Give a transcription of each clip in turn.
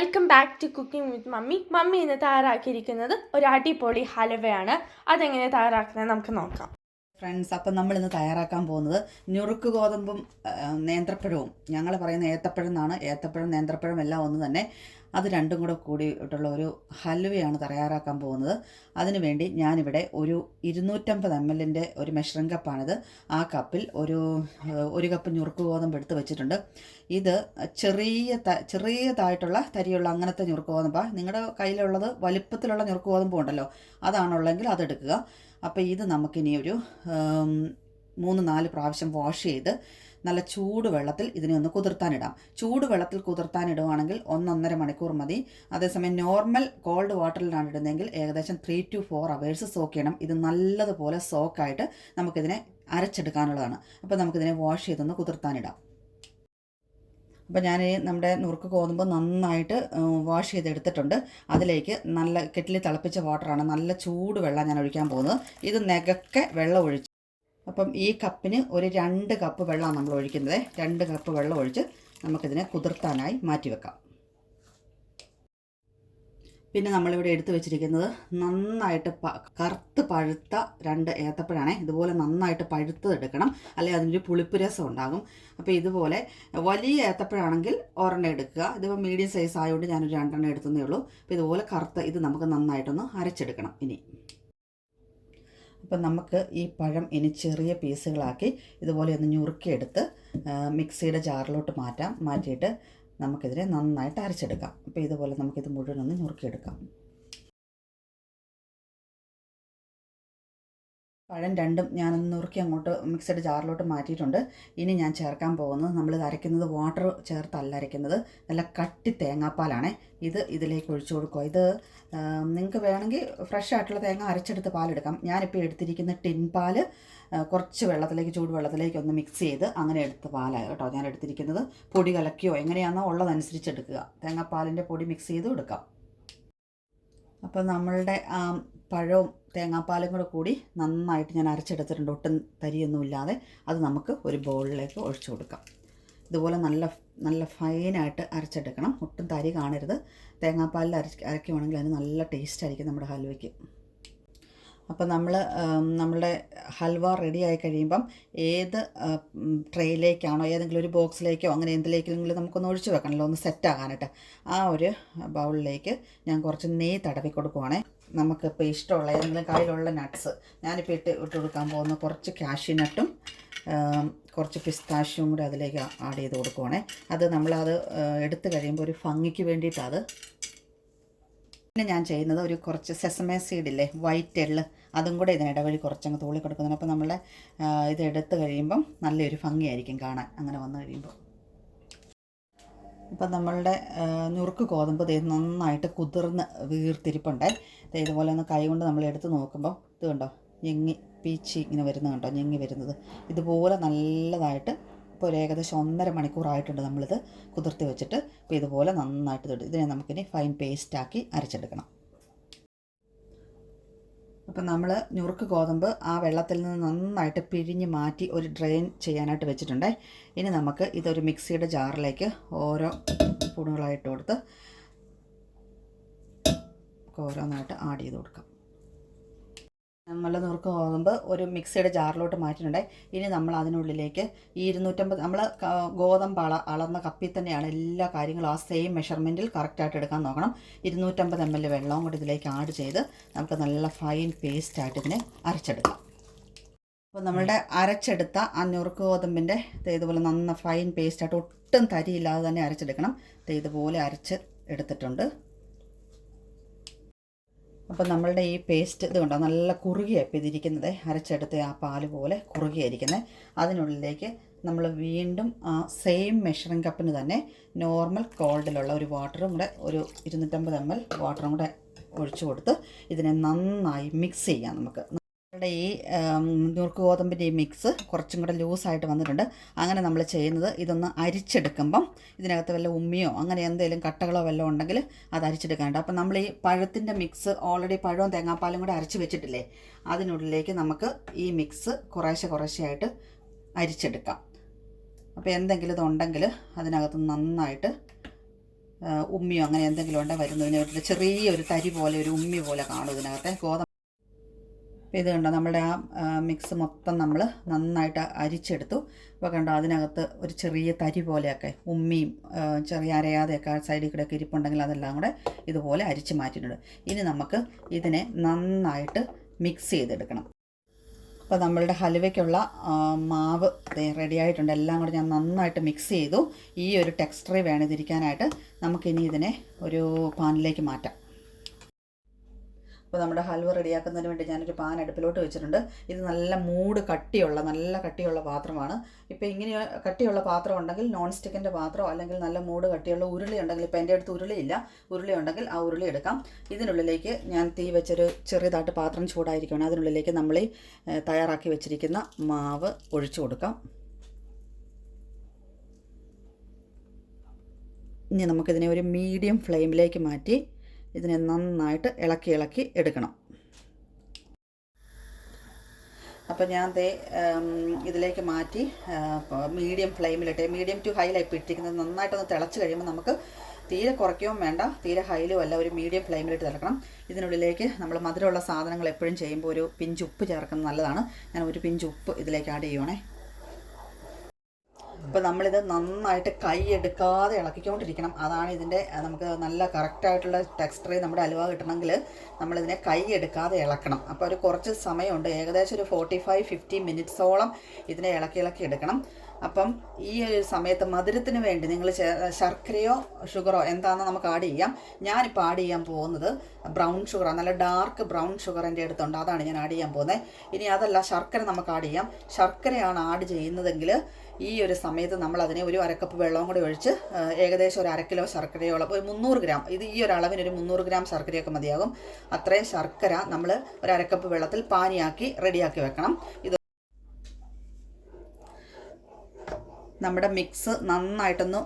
Welcome back to cooking with mummy. Mummy ഇന്ന് തയ്യാറാക്കിയിരിക്കുന്നത് ഒരു അടിപൊളി ഹലുവയാണ്. അതെങ്ങനെ തയ്യാറാക്കുന്നത് നമുക്ക് നോക്കാം. ഫ്രണ്ട്സ്, അപ്പം നമ്മളിന്ന് തയ്യാറാക്കാൻ പോകുന്നത് ഞുറുക്ക് ഗോതമ്പും നേന്ത്രപ്പഴവും. ഞങ്ങൾ പറയുന്ന ഏത്തപ്പഴം എന്നാണ്. ഏത്തപ്പഴം നേന്ത്രപ്പഴം എല്ലാം ഒന്ന് തന്നെ. അത് രണ്ടും കൂടെ കൂടിയിട്ടുള്ള ഒരു ഹലുവയാണ് തയ്യാറാക്കാൻ പോകുന്നത്. അതിനുവേണ്ടി ഞാനിവിടെ ഒരു 250 ml ഒരു മെഷറിംഗ് കപ്പാണിത്. ആ കപ്പിൽ ഒരു കപ്പ് ഞുറുക്ക് ഗോതമ്പ് എടുത്ത് വെച്ചിട്ടുണ്ട്. ഇത് ചെറിയതായിട്ടുള്ള തരിയുള്ള അങ്ങനത്തെ ഞുറുക്ക് ഗോതമ്പാണ്. നിങ്ങളുടെ കയ്യിലുള്ളത് വലിപ്പത്തിലുള്ള ഞുറുക്ക് ഗോതമ്പ് ഉണ്ടല്ലോ, അതാണുള്ളെങ്കിൽ അതെടുക്കുക. അപ്പോൾ ഇത് നമുക്കിനി ഒരു 3-4 പ്രാവശ്യം വാഷ് ചെയ്ത് നല്ല ചൂടുവെള്ളത്തിൽ ഇതിനെ ഒന്ന് കുതിർത്താനിടാം. ചൂടുവെള്ളത്തിൽ കുതിർത്താനിടുവാണെങ്കിൽ 1-1.5 മണിക്കൂർ മതി. അതേസമയം നോർമൽ കോൾഡ് വാട്ടറിലാണ് ഇടുന്നതെങ്കിൽ ഏകദേശം 3 to 4 hours സോക്ക് ചെയ്യണം. ഇത് നല്ലതുപോലെ സോക്കായിട്ട് നമുക്കിതിനെ അരച്ചെടുക്കാനുള്ളതാണ്. അപ്പോൾ നമുക്കിതിനെ വാഷ് ചെയ്തൊന്ന് കുതിർത്താനിടാം. അപ്പോൾ ഞാൻ നമ്മുടെ നുറുക്ക് ഗോതമ്പ് നന്നായിട്ട് വാഷ് ചെയ്തെടുത്തിട്ടുണ്ട്. അതിലേക്ക് നല്ല കെറ്റിൽ തിളപ്പിച്ച വാട്ടറാണ്, നല്ല ചൂട് വെള്ളം ഞാൻ ഒഴിക്കാൻ പോകുന്നത്. ഇത് നെകക്കെ വെള്ളം ഒഴിച്ച്, അപ്പം ഈ കപ്പിന് ഒരു 2 കപ്പ് വെള്ളമാണ് നമ്മൾ ഒഴിക്കുന്നത്. 2 കപ്പ് വെള്ളം ഒഴിച്ച് നമുക്കിതിനെ കുതിർത്താനായി മാറ്റി വെക്കാം. പിന്നെ നമ്മളിവിടെ എടുത്തു വെച്ചിരിക്കുന്നത് നന്നായിട്ട് കറുത്ത് പഴുത്ത 2 ഏത്തപ്പഴാണേ. ഇതുപോലെ നന്നായിട്ട് പഴുത്തതെടുക്കണം, അല്ലെങ്കിൽ അതിനൊരു പുളിപ്പ് രസം ഉണ്ടാകും. അപ്പോൾ ഇതുപോലെ വലിയ ഏത്തപ്പഴാണെങ്കിൽ 1 എടുക്കുക. ഇതിപ്പോൾ മീഡിയം സൈസ് ആയതുകൊണ്ട് ഞാനൊരു 2 എടുത്തതേ ഉള്ളൂ. അപ്പോൾ ഇതുപോലെ കറുത്ത ഇത് നമുക്ക് നന്നായിട്ടൊന്ന് അരച്ചെടുക്കണം. അപ്പം നമുക്ക് ഈ പഴം ഇനി ചെറിയ പീസുകളാക്കി ഇതുപോലെ ഒന്ന് ഞുറുക്കിയെടുത്ത് മിക്സിയുടെ ജാറിലോട്ട് മാറ്റിയിട്ട് നമുക്കിതിനെ നന്നായിട്ട് അരച്ചെടുക്കാം. അപ്പോൾ ഇതുപോലെ നമുക്കിത് മുഴുവനൊന്ന് ഞുറുക്കിയെടുക്കാം. പഴം രണ്ടും ഞാനൊന്ന് നുറുക്കി അങ്ങോട്ട് മിക്സഡ് ജാറിലോട്ട് മാറ്റിയിട്ടുണ്ട്. ഇനി ഞാൻ ചേർക്കാൻ പോകുന്നത്, നമ്മളിത് അരയ്ക്കുന്നത് വാട്ടർ ചേർത്തല്ല അരയ്ക്കുന്നത്, നല്ല കട്ടി തേങ്ങാപ്പാലാണ്. ഇതിലേക്ക് ഒഴിച്ചു കൊടുക്കുക. ഇത് നിങ്ങൾക്ക് വേണമെങ്കിൽ ഫ്രഷ് ആയിട്ടുള്ള തേങ്ങ അരച്ചെടുത്ത് പാലെടുക്കാം. ഞാനിപ്പോൾ എടുത്തിരിക്കുന്ന ടിൻ പാൽ കുറച്ച് ചൂടുവെള്ളത്തിലേക്ക് ഒന്ന് മിക്സ് ചെയ്ത് അങ്ങനെ എടുത്ത പാലാണ് കേട്ടോ ഞാൻ എടുത്തിരിക്കുന്നത്. പൊടി കലക്കിയോ എങ്ങനെയാണോ ഉള്ളതനുസരിച്ച് എടുക്കുക. തേങ്ങാപ്പാലിൻ്റെ പൊടി മിക്സ് ചെയ്ത് എടുക്കാം. അപ്പോൾ നമ്മളുടെ പഴവും തേങ്ങാപ്പാലും കൂടി നന്നായിട്ട് ഞാൻ അരച്ചെടുത്തിട്ടുണ്ട്, ഒട്ടും തരിയൊന്നുമില്ലാതെ. അത് നമുക്ക് ഒരു ബൗളിലേക്ക് ഒഴിച്ചു കൊടുക്കാം. ഇതുപോലെ നല്ല ഫൈനായിട്ട് അരച്ചെടുക്കണം, ഒട്ടും തരി കാണരുത്. തേങ്ങാപ്പാലിൽ അരയ്ക്കുവാണെങ്കിൽ അതിന് നല്ല ടേസ്റ്റ് ആയിരിക്കും നമ്മുടെ ഹൽവയ്ക്ക്. അപ്പോൾ നമ്മളുടെ ഹൽവ റെഡി ആയി കഴിയുമ്പം ഏത് ട്രേയിലേക്കാണോ, ഏതെങ്കിലും ഒരു ബോക്സിലേക്കോ അങ്ങനെ എന്തിലേക്കെങ്കിലും നമുക്കൊന്ന് ഒഴിച്ചു വെക്കണമല്ലോ, ഒന്ന് സെറ്റാകാനായിട്ട്. ആ ഒരു ബൗളിലേക്ക് ഞാൻ കുറച്ച് നെയ്യ് തടവി കൊടുക്കുവാണേ. നമുക്കിപ്പോൾ ഇഷ്ടമുള്ള ഏതെങ്കിലും കയ്യിലുള്ള നട്ട്സ് ഞാനിപ്പോൾ ഇട്ട് കൊടുക്കാൻ പോകുന്ന കുറച്ച് കാഷ്യൂ നട്ടും കുറച്ച് പിസ്താഷ്യും കൂടി അതിലേക്ക് ആഡ് ചെയ്ത് കൊടുക്കുവാണേ. അത് നമ്മളത് എടുത്തു കഴിയുമ്പോൾ ഒരു ഭംഗിക്ക് വേണ്ടിയിട്ടത്. പിന്നെ ഞാൻ ചെയ്യുന്നത് കുറച്ച് സെസമേ സീഡില്ലേ, വൈറ്റ് എള്ള്, അതും കൂടെ ഇതിനിടവഴി കുറച്ചങ്ങ് തൂളി കൊടുക്കുന്നുണ്ട്. അപ്പോൾ നമ്മളെ ഇത് എടുത്ത് കഴിയുമ്പം നല്ലൊരു ഭംഗിയായിരിക്കും കാണാൻ അങ്ങനെ വന്നു കഴിയുമ്പോൾ. ഇപ്പം നമ്മളുടെ ഞുറുക്ക് ഗോതമ്പ് നന്നായിട്ട് കുതിർന്ന് വീർത്തിരിപ്പുണ്ട്. ഇതുപോലെ ഒന്ന് കൈ കൊണ്ട് നമ്മൾ എടുത്ത് നോക്കുമ്പോൾ ഇത് കണ്ടോ, ഞെങ്ങി പീച്ചി ഇങ്ങനെ വരുന്നത് കണ്ടോ, ഞെങ്ങി വരുന്നത്. ഇതുപോലെ നല്ലതായിട്ട് ഇപ്പോൾ ഒരു ഏകദേശം 1.5 മണിക്കൂറായിട്ടുണ്ട് നമ്മളിത് കുതിർത്തി വെച്ചിട്ട്. ഇപ്പോൾ ഇതുപോലെ നന്നായിട്ട് ഇതിനെ നമുക്കിനി ഫൈൻ പേസ്റ്റാക്കി അരച്ചെടുക്കണം. അപ്പം നമ്മൾ ഞുറുക്ക് ഗോതമ്പ് ആ വെള്ളത്തിൽ നിന്ന് നന്നായിട്ട് പിഴിഞ്ഞ് മാറ്റി ഒരു ഡ്രെയിൻ ചെയ്യാനായിട്ട് വെച്ചിട്ടുണ്ട്. ഇനി നമുക്ക് ഇതൊരു മിക്സിയുടെ ജാറിലേക്ക് ഓരോ സ്പൂണുകളായിട്ട് കൊടുത്ത് ഓരോന്നായിട്ട് ആഡ് ചെയ്ത് കൊടുക്കാം. നമ്മൾ നുറുക്ക് ഗോതമ്പ് ഒരു മിക്സിയുടെ ജാറിലോട്ട് മാറ്റിയിട്ടുണ്ട്. ഇനി നമ്മൾ അതിനുള്ളിലേക്ക് ഈ 250 നമ്മൾ ഗോതമ്പ് അളന്ന കപ്പിൽ തന്നെയാണ് എല്ലാ കാര്യങ്ങളും ആ സെയിം മെഷർമെൻറ്റിൽ കറക്റ്റായിട്ട് എടുക്കാൻ നോക്കണം. 250 ml വെള്ളവും കൂടി ഇതിലേക്ക് ആഡ് ചെയ്ത് നമുക്ക് നല്ല ഫൈൻ പേസ്റ്റായിട്ട് ഇതിനെ അരച്ചെടുക്കാം. അപ്പോൾ നമ്മളുടെ അരച്ചെടുത്ത ആ നുറുക്ക് ഗോതമ്പിൻ്റെ ഇതുപോലെ ഫൈൻ പേസ്റ്റായിട്ട് ഒട്ടും തരിയില്ലാതെ തന്നെ അരച്ചെടുക്കണം. ഇതുപോലെ അരച്ച് എടുത്തിട്ടുണ്ട്. അപ്പോൾ നമ്മളുടെ ഈ പേസ്റ്റ് ഇത് കണ്ടോ, നല്ല കുറുകിയാണ് ഇതിരിക്കുന്നത്. അരച്ചെടുത്ത് ആ പാല് പോലെ കുറുകിയായിരിക്കുന്നത്. അതിനുള്ളിലേക്ക് നമ്മൾ വീണ്ടും ആ സെയിം മെഷറിംഗ് കപ്പിന് തന്നെ നോർമൽ കോൾഡിലുള്ള ഒരു വാട്ടറും കൂടെ, ഒരു 250 ml വാട്ടറും കൂടെ ഒഴിച്ചു കൊടുത്ത് ഇതിനെ നന്നായി മിക്സ് ചെയ്യാം. നമുക്ക് നമ്മുടെ ഈ നുറുക്ക് ഗോതമ്പിൻ്റെ ഈ മിക്സ് കുറച്ചും കൂടെ ലൂസായിട്ട് വന്നിട്ടുണ്ട്. അങ്ങനെ നമ്മൾ ചെയ്യുന്നത്, ഇതൊന്ന് അരിച്ചെടുക്കുമ്പം ഇതിനകത്ത് വല്ല ഉമ്മിയോ അങ്ങനെ എന്തെങ്കിലും കട്ടകളോ വല്ലതും ഉണ്ടെങ്കിൽ അത് അരിച്ചെടുക്കാനുണ്ട്. അപ്പം നമ്മൾ ഈ പഴത്തിൻ്റെ മിക്സ് ഓൾറെഡി പഴവും തേങ്ങാപ്പാലും കൂടെ അരച്ച് വെച്ചിട്ടില്ലേ, അതിനുള്ളിലേക്ക് നമുക്ക് ഈ മിക്സ് കുറേശ്ശെയായിട്ട് അരിച്ചെടുക്കാം. അപ്പോൾ എന്തെങ്കിലും ഇതുണ്ടെങ്കിൽ അതിനകത്ത് നന്നായിട്ട് ഉമ്മിയോ അങ്ങനെ എന്തെങ്കിലും ഉണ്ടെങ്കിൽ വരുന്നതിന് വേണ്ടിയിട്ട് ചെറിയൊരു തരി പോലെ ഒരു ഉമ്മി പോലെ കാണും ഇതിനകത്തെ ഗോതമ്പ്. അപ്പോൾ ഇത് കണ്ടോ, നമ്മുടെ ആ മിക്സ് മൊത്തം നമ്മൾ നന്നായിട്ട് അരിച്ചെടുത്തു. അപ്പോൾ കണ്ടോ, അതിനകത്ത് ഒരു ചെറിയ തരി പോലെയൊക്കെ ഉമ്മിയും ചെറിയ അരയാതെയൊക്കെ സൈഡിൽ കൂടെയൊക്കെ ഇരിപ്പുണ്ടെങ്കിൽ അതെല്ലാം കൂടെ ഇതുപോലെ അരിച്ച് മാറ്റിയിട്ടുണ്ട്. ഇനി നമുക്ക് ഇതിനെ നന്നായിട്ട് മിക്സ് ചെയ്തെടുക്കണം. അപ്പോൾ നമ്മളുടെ ഹലുവയ്ക്കുള്ള മാവ് റെഡി ആയിട്ടുണ്ട്. എല്ലാം കൂടെ ഞാൻ നന്നായിട്ട് മിക്സ് ചെയ്തു. ഈ ഒരു ടെക്സ്ചറിൽ വേണം ഇതിരിക്കാനായിട്ട്. നമുക്കിനി ഇതിനെ ഒരു പാനിലേക്ക് മാറ്റാം. അപ്പോൾ നമ്മുടെ ഹൽവ റെഡിയാക്കുന്നതിന് വേണ്ടി ഞാനൊരു പാൻ അടുപ്പിലോട്ട് വെച്ചിട്ടുണ്ട്. ഇത് നല്ല നല്ല കട്ടിയുള്ള പാത്രമാണ്. ഇപ്പോൾ ഇങ്ങനെ കട്ടിയുള്ള പാത്രം ഉണ്ടെങ്കിൽ നോൺ സ്റ്റിക്കിൻ്റെ പാത്രം, അല്ലെങ്കിൽ നല്ല കട്ടിയുള്ള ഉരുളി ഉണ്ടെങ്കിൽ, ഇപ്പോൾ എൻ്റെ അടുത്ത് ഉരുളി ഉണ്ടെങ്കിൽ ആ ഉരുളി എടുക്കാം. ഇതിനുള്ളിലേക്ക് ഞാൻ തീ വെച്ചൊരു ചെറിയതായിട്ട് പാത്രം ചൂടായിരിക്കണം. അതിനുള്ളിലേക്ക് നമ്മൾ ഈ തയ്യാറാക്കി വെച്ചിരിക്കുന്ന മാവ് ഒഴിച്ചു കൊടുക്കാം. ഇനി നമുക്കിതിനെ ഒരു മീഡിയം ഫ്ലെയിമിലേക്ക് മാറ്റി ഇതിനെ നന്നായിട്ട് ഇളക്കി എടുക്കണം. അപ്പോൾ ഞാൻ ഇതിലേക്ക് മാറ്റി മീഡിയം ഫ്ലെയിമിലിട്ട്, മീഡിയം ടു ഹൈയിലാണ് ഇപ്പോൾ ഇട്ടിരിക്കുന്നത്. നന്നായിട്ടൊന്ന് തിളച്ച് കഴിയുമ്പോൾ നമുക്ക് തീരെ കുറയ്ക്കുകയും വേണ്ട, തീരെ ഹൈയിലും അല്ല, ഒരു മീഡിയം ഫ്ലെയിമിലിട്ട് തിളക്കണം. ഇതിനുള്ളിലേക്ക് നമ്മൾ മധുരമുള്ള സാധനങ്ങൾ എപ്പോഴും ചെയ്യുമ്പോൾ ഒരു പിഞ്ച് ഉപ്പ് ചേർക്കുന്നത് നല്ലതാണ്. ഞാൻ ഒരു പിഞ്ച് ഉപ്പ് ഇതിലേക്ക് ആഡ് ചെയ്യുവാണേ. അപ്പോൾ നമ്മളിത് നന്നായിട്ട് കൈ എടുക്കാതെ ഇളക്കിക്കൊണ്ടിരിക്കണം. അതാണ് ഇതിൻ്റെ നമുക്ക് നല്ല കറക്റ്റായിട്ടുള്ള ടെക്സ്ചറിൽ നമ്മുടെ ഹലുവ കിട്ടണമെങ്കിൽ നമ്മളിതിനെ കൈ എടുക്കാതെ ഇളക്കണം. അപ്പോൾ ഒരു കുറച്ച് സമയമുണ്ട്, ഏകദേശം ഒരു 45-50 മിനിറ്റ്സോളം ഇതിനെ ഇളക്കി എടുക്കണം. അപ്പം ഈ ഒരു സമയത്ത് മധുരത്തിന് വേണ്ടി നിങ്ങൾ ശർക്കരയോ ഷുഗറോ എന്താണെന്ന് നമുക്ക് ആഡ് ചെയ്യാം. ഞാനിപ്പോൾ ആഡ് ചെയ്യാൻ പോകുന്നത് ബ്രൗൺ ഷുഗറാണ്. നല്ല ഡാർക്ക് ബ്രൗൺ ഷുഗർ എൻ്റെ അടുത്തുണ്ട്, അതാണ് ഞാൻ ആഡ് ചെയ്യാൻ പോകുന്നത്. ഇനി അതല്ല, ശർക്കര നമുക്ക് ആഡ് ചെയ്യാം. ശർക്കരയാണ് ആഡ് ചെയ്യുന്നതെങ്കിൽ ഈ ഒരു സമയത്ത് നമ്മൾ അതിനെ ഒരു അരക്കപ്പ് വെള്ളവും കൂടി ഒഴിച്ച് ഏകദേശം ഒരു 1/2 കിലോ ശർക്കരയോളം, ഒരു 300 ഗ്രാം, ഇത് ഈ ഒരു അളവിന് ഒരു 300 ഗ്രാം ശർക്കരയൊക്കെ മതിയാകും. അത്രയും ശർക്കര നമ്മൾ ഒരു അരക്കപ്പ് വെള്ളത്തിൽ പാനിയാക്കി റെഡിയാക്കി വെക്കണം. ഇത് നമ്മുടെ മിക്സ് നന്നായിട്ടൊന്ന്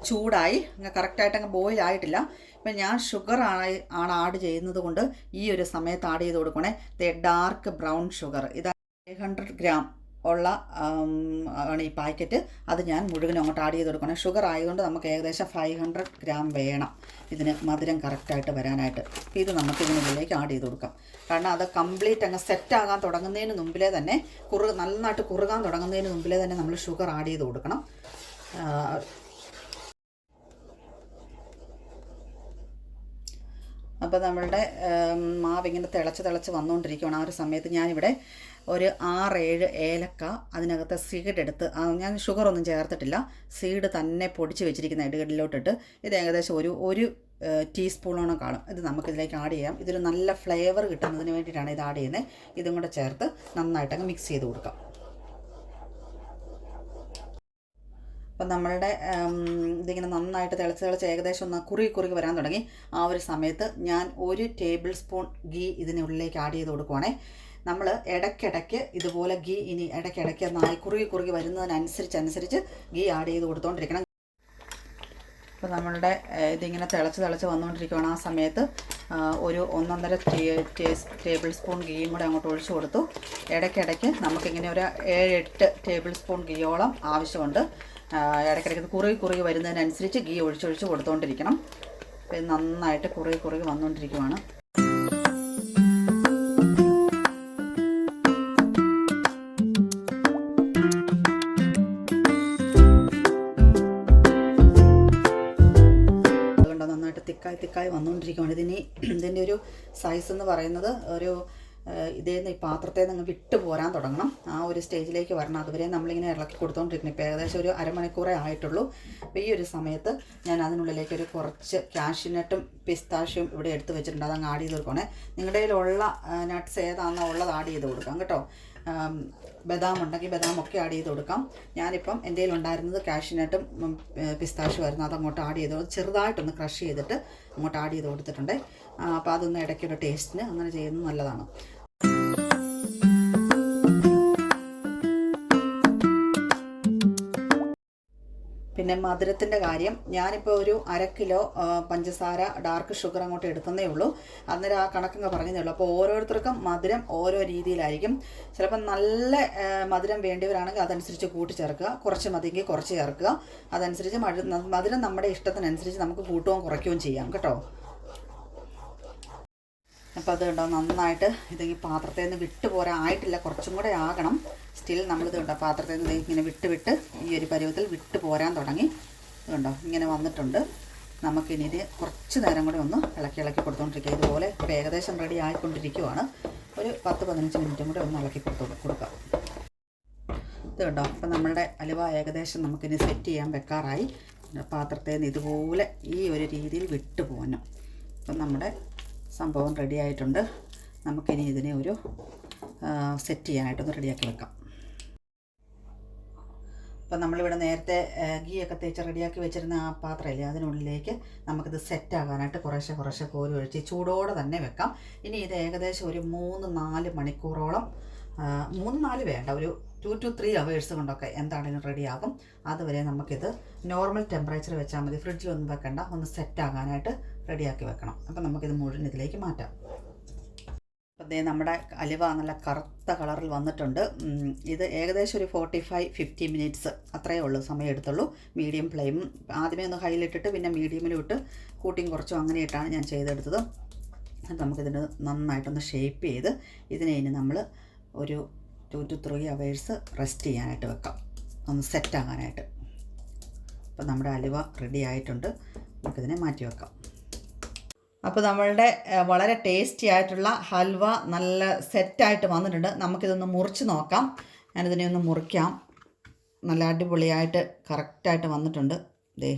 ചൂടായി, കറക്റ്റായിട്ടങ്ങ് ബോയിൽ ആയിട്ടില്ല. ഇപ്പം ഞാൻ ഷുഗർ ആണ് ആഡ് ചെയ്യുന്നത് കൊണ്ട് ഈ ഒരു സമയത്ത് ആഡ് ചെയ്ത് കൊടുക്കണേ. ഡാർക്ക് ബ്രൗൺ ഷുഗർ, ഇത് 500 ഗ്രാം ഉള്ള ആണ് ഈ പാക്കറ്റ്. അത് ഞാൻ മുഴുവനും അങ്ങോട്ട് ആഡ് ചെയ്ത് കൊടുക്കണം. ഷുഗർ ആയതുകൊണ്ട് നമുക്ക് ഏകദേശം 500 ഗ്രാം വേണം ഇതിന് മധുരം കറക്റ്റായിട്ട് വരാനായിട്ട്. ഇത് നമുക്ക് ഇതിനുള്ളിലേക്ക് ആഡ് ചെയ്ത് കൊടുക്കാം. കാരണം അത് കംപ്ലീറ്റ് അങ്ങ് സെറ്റാകാൻ തുടങ്ങുന്നതിന് മുമ്പിലേ തന്നെ, നന്നായിട്ട് കുറുകാൻ തുടങ്ങുന്നതിന് മുമ്പിലേ തന്നെ നമ്മൾ ഷുഗർ ആഡ് ചെയ്ത് കൊടുക്കണം. അപ്പോൾ നമ്മളുടെ മാവ് ഇങ്ങനെ തിളച്ച് വന്നുകൊണ്ടിരിക്കുകയാണ്. ആ ഒരു സമയത്ത് ഞാനിവിടെ ഒരു 6-7 ഏലക്ക അതിനകത്ത് സീഡ് എടുത്ത്, ഞാൻ ഷുഗറൊന്നും ചേർത്തിട്ടില്ല, സീഡ് തന്നെ പൊടിച്ച് വെച്ചിരിക്കുന്ന ഇടുകടിലോട്ടിട്ട് ഇത് ഏകദേശം ഒരു ടീസ്പൂണോളം കാണും. ഇത് നമുക്കിതിലേക്ക് ആഡ് ചെയ്യാം. ഇതൊരു നല്ല ഫ്ലേവർ കിട്ടുന്നതിന് വേണ്ടിയിട്ടാണ് ഇത് ആഡ് ചെയ്യുന്നത്. ഇതും കൂടെ ചേർത്ത് നന്നായിട്ടങ്ങ് മിക്സ് ചെയ്ത് കൊടുക്കാം. അപ്പം നമ്മളുടെ ഇതിങ്ങനെ നന്നായിട്ട് തിളച്ച് ഏകദേശം ഒന്ന് കുറുകി വരാൻ തുടങ്ങി. ആ ഒരു സമയത്ത് ഞാൻ 1 ടേബിൾ സ്പൂൺ ഗീ ഇതിനുള്ളിലേക്ക് ആഡ് ചെയ്ത് കൊടുക്കുവാണേ. നമ്മൾ ഇടയ്ക്കിടയ്ക്ക് ഇതുപോലെ ഗീ ഇനി ഇടയ്ക്കിടയ്ക്ക് നന്നായി കുറുകി വരുന്നതിനനുസരിച്ച് ഗീ ആഡ് ചെയ്ത് കൊടുത്തുകൊണ്ടിരിക്കണം. അപ്പോൾ നമ്മളുടെ ഇതിങ്ങനെ തിളച്ച് വന്നുകൊണ്ടിരിക്കുകയാണ്. ആ സമയത്ത് ഒരു 1.5 ടേബിൾ സ്പൂൺ ഗീയും കൂടെ അങ്ങോട്ട് ഒഴിച്ചു കൊടുത്തു. ഇടയ്ക്കിടയ്ക്ക് നമുക്കിങ്ങനെ ഒരു 7-8 ടേബിൾ സ്പൂൺ ഗീയോളം ആവശ്യമുണ്ട്. ഇടയ്ക്കിടയ്ക്ക് കുറുകി വരുന്നതിനനുസരിച്ച് ഗീ ഒഴിച്ച് കൊടുത്തുകൊണ്ടിരിക്കണം. അപ്പോൾ ഇത് നന്നായിട്ട് കുറുകി വന്നുകൊണ്ടിരിക്കുകയാണ്. തിക്കായി വന്നുകൊണ്ടിരിക്കുകയാണ്. ഇതിൻ്റെ ഒരു സൈസ് എന്ന് പറയുന്നത് ഇതേന്ന് ഈ പാത്രത്തിൽ നിന്ന് വിട്ട് പോരാൻ തുടങ്ങണം. ആ ഒരു സ്റ്റേജിലേക്ക് വരണം. അതുവരെ നമ്മളിങ്ങനെ ഇളക്കി കൊടുത്തുകൊണ്ടിരിക്കണം. ഇപ്പോൾ ഏകദേശം ഒരു അരമണിക്കൂറേ ആയിട്ടുള്ളൂ. അപ്പോൾ ഈ ഒരു സമയത്ത് ഞാൻ അതിനുള്ളിലേക്ക് ഒരു കുറച്ച് കാഷ്യൂനട്ടും പിസ്താഷ്യും ഇവിടെ എടുത്ത് വെച്ചിട്ടുണ്ട്. അതങ്ങ് ആഡ് ചെയ്ത് കൊടുക്കണേ. നിങ്ങളുടെ കയ്യിലുള്ള നട്ട്സ് ഏതാണെന്നോ ഉള്ളത് ആഡ് ചെയ്ത് കൊടുക്കാം കേട്ടോ. ബദാം ഉണ്ടെങ്കിൽ ബദാമൊക്കെ ആഡ് ചെയ്ത് കൊടുക്കാം. ഞാനിപ്പം എൻ്റെ കയ്യിലുണ്ടായിരുന്നത് കാഷ്യൂനട്ടും പിസ്താഷ്യും ആയിരുന്നു. അതങ്ങോട്ട് ആഡ് ചെയ്ത് ചെറുതായിട്ടൊന്ന് ക്രഷ് ചെയ്തിട്ട് അങ്ങോട്ട് ആഡ് ചെയ്ത് കൊടുത്തിട്ടുണ്ട്. അപ്പോൾ അതൊന്ന് ഇടയ്ക്കൊരു ടേസ്റ്റിന് അങ്ങനെ ചെയ്യുന്നത് നല്ലതാണ്. പിന്നെ മധുരത്തിൻ്റെ കാര്യം, ഞാനിപ്പോൾ ഒരു 1/2 കിലോ പഞ്ചസാര ഡാർക്ക് ഷുഗർ അങ്ങോട്ട് എടുത്തതേ ഉള്ളൂ. അന്നേരം ആ കണക്കങ്ങ് പറഞ്ഞതേ ഉള്ളൂ. അപ്പോൾ ഓരോരുത്തർക്കും മധുരം ഓരോ രീതിയിലായിരിക്കും. ചിലപ്പോൾ നല്ല മധുരം വേണ്ടിയവരാണെങ്കിൽ അതനുസരിച്ച് കൂട്ടി ചേർക്കുക, കുറച്ച് മതിയെങ്കിൽ കുറച്ച് ചേർക്കുക. അതനുസരിച്ച് മധുരം നമ്മുടെ ഇഷ്ടത്തിനനുസരിച്ച് നമുക്ക് കൂട്ടുകയും കുറയ്ക്കുകയും ചെയ്യാം കേട്ടോ. അപ്പോൾ അത് കണ്ടോ നന്നായിട്ട് ഇതെങ്കിൽ പാത്രത്തിൽ നിന്ന് വിട്ട് പോരാൻ ആയിട്ടില്ല, കുറച്ചും കൂടെ ആകണം. സ്റ്റിൽ നമ്മളിത് കണ്ടോ പാത്രത്തിൽ നിന്ന് ഇങ്ങനെ വിട്ട് ഈ ഒരു പരുവത്തിൽ വിട്ട് പോരാൻ തുടങ്ങി. ഇത് കണ്ടോ ഇങ്ങനെ വന്നിട്ടുണ്ട്. നമുക്കിനി ഇത് കുറച്ച് നേരം കൂടെ ഒന്ന് ഇളക്കി കൊടുത്തുകൊണ്ടിരിക്കുക. ഇതുപോലെ ഇപ്പോൾ ഏകദേശം റെഡി ആയിക്കൊണ്ടിരിക്കുവാണ്. ഒരു 10-15 മിനിറ്റും കൂടെ ഒന്ന് ഇളക്കി കൊടുക്കാം. ഇത് കണ്ടോ അപ്പോൾ നമ്മളുടെ ഹലുവ ഏകദേശം നമുക്കിനി സെറ്റ് ചെയ്യാൻ വെക്കാറായി. പാത്രത്തിൽ നിന്ന് ഇതുപോലെ ഈ ഒരു രീതിയിൽ വിട്ട് പോകണം. അപ്പം നമ്മുടെ സംഭവം റെഡി ആയിട്ടുണ്ട്. നമുക്കിനി ഇതിനെ ഒരു സെറ്റ് ചെയ്യാനായിട്ടൊന്ന് റെഡിയാക്കി വെക്കാം. അപ്പം നമ്മളിവിടെ നേരത്തെ ഗീ ഒക്കെ തേച്ച് റെഡിയാക്കി വെച്ചിരുന്ന ആ പാത്രമില്ലേ, അതിനുള്ളിലേക്ക് നമുക്കിത് സെറ്റാകാനായിട്ട് കുറേശ്ശെ കോരി ഒഴിച്ച് ചൂടോടെ തന്നെ വെക്കാം. ഇനി ഇത് ഏകദേശം ഒരു 3-4 മണിക്കൂറോളം, 3-4 വേണ്ട, ഒരു 2 to 3 hours കൊണ്ടൊക്കെ എന്താണെങ്കിലും റെഡിയാകും. അതുവരെ നമുക്കിത് നോർമൽ ടെമ്പറേച്ചർ വെച്ചാൽ മതി, ഫ്രിഡ്ജിലൊന്നും വെക്കണ്ട, ഒന്ന് സെറ്റാകാനായിട്ട് റെഡിയാക്കി വെക്കണം. അപ്പം നമുക്കിത് മുഴുവൻ ഇതിലേക്ക് മാറ്റാം. അപ്പം ദേ നമ്മുടെ ഹലുവ നല്ല കറുത്ത കളറിൽ വന്നിട്ടുണ്ട്. ഇത് ഏകദേശം ഒരു 45-50 മിനിറ്റ്സ് അത്രയേ ഉള്ളൂ, സമയം എടുത്തുള്ളൂ. മീഡിയം ഫ്ലെയിം ആദ്യമേ ഒന്ന് ഹൈയിലിട്ടിട്ട് പിന്നെ മീഡിയമിലും ഇട്ട് കൂട്ടിയും കുറച്ചും അങ്ങനെ ഇട്ടാണ് ഞാൻ ചെയ്തെടുത്തത്. അപ്പം നമുക്കിതിന് നന്നായിട്ടൊന്ന് ഷേപ്പ് ചെയ്ത് ഇതിനെ ഇനി നമ്മൾ ഒരു 2 to 3 hours റെസ്റ്റ് ചെയ്യാനായിട്ട് വെക്കാം, ഒന്ന് സെറ്റാകാനായിട്ട്. അപ്പോൾ നമ്മുടെ ഹലുവ റെഡി ആയിട്ടുണ്ട്. നമുക്കിതിനെ മാറ്റി വെക്കാം. അപ്പോൾ നമ്മളുടെ വളരെ ടേസ്റ്റി ആയിട്ടുള്ള ഹൽവ നല്ല സെറ്റായിട്ട് വന്നിട്ടുണ്ട്. നമുക്കിതൊന്ന് മുറിച്ച് നോക്കാം. ഞാനിതിനെ ഒന്ന് മുറിക്കാം. നല്ല അടിപൊളിയായിട്ട് കറക്റ്റായിട്ട് വന്നിട്ടുണ്ട്. ദേ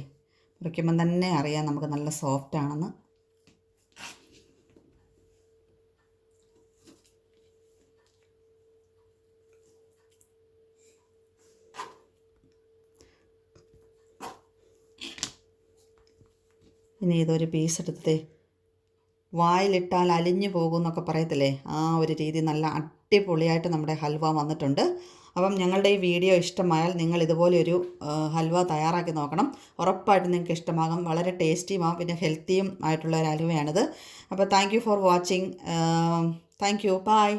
മുറിക്കുമ്പം തന്നെ അറിയാം നമുക്ക് നല്ല സോഫ്റ്റ് ആണെന്ന്. ഇനി ഇതൊരു പീസ് എടുത്തേ, വായിലിട്ടാൽ അലിഞ്ഞു പോകും എന്നൊക്കെ പറയത്തില്ലേ, ആ ഒരു രീതി നല്ല അടിപൊളിയായിട്ട് നമ്മുടെ ഹൽവ വന്നിട്ടുണ്ട്. അപ്പം ഞങ്ങളുടെ ഈ വീഡിയോ ഇഷ്ടമായാൽ നിങ്ങൾ ഇതുപോലെ ഒരു ഹൽവ തയ്യാറാക്കി നോക്കണം. ഉറപ്പായിട്ടും നിങ്ങൾക്ക് ഇഷ്ടമാകും. വളരെ ടേസ്റ്റിയുമാകും, പിന്നെ ഹെൽത്തിയും ആയിട്ടുള്ള ഒരു ഹൽവയാണിത്. അപ്പോൾ thank you for watching. Thank you. By.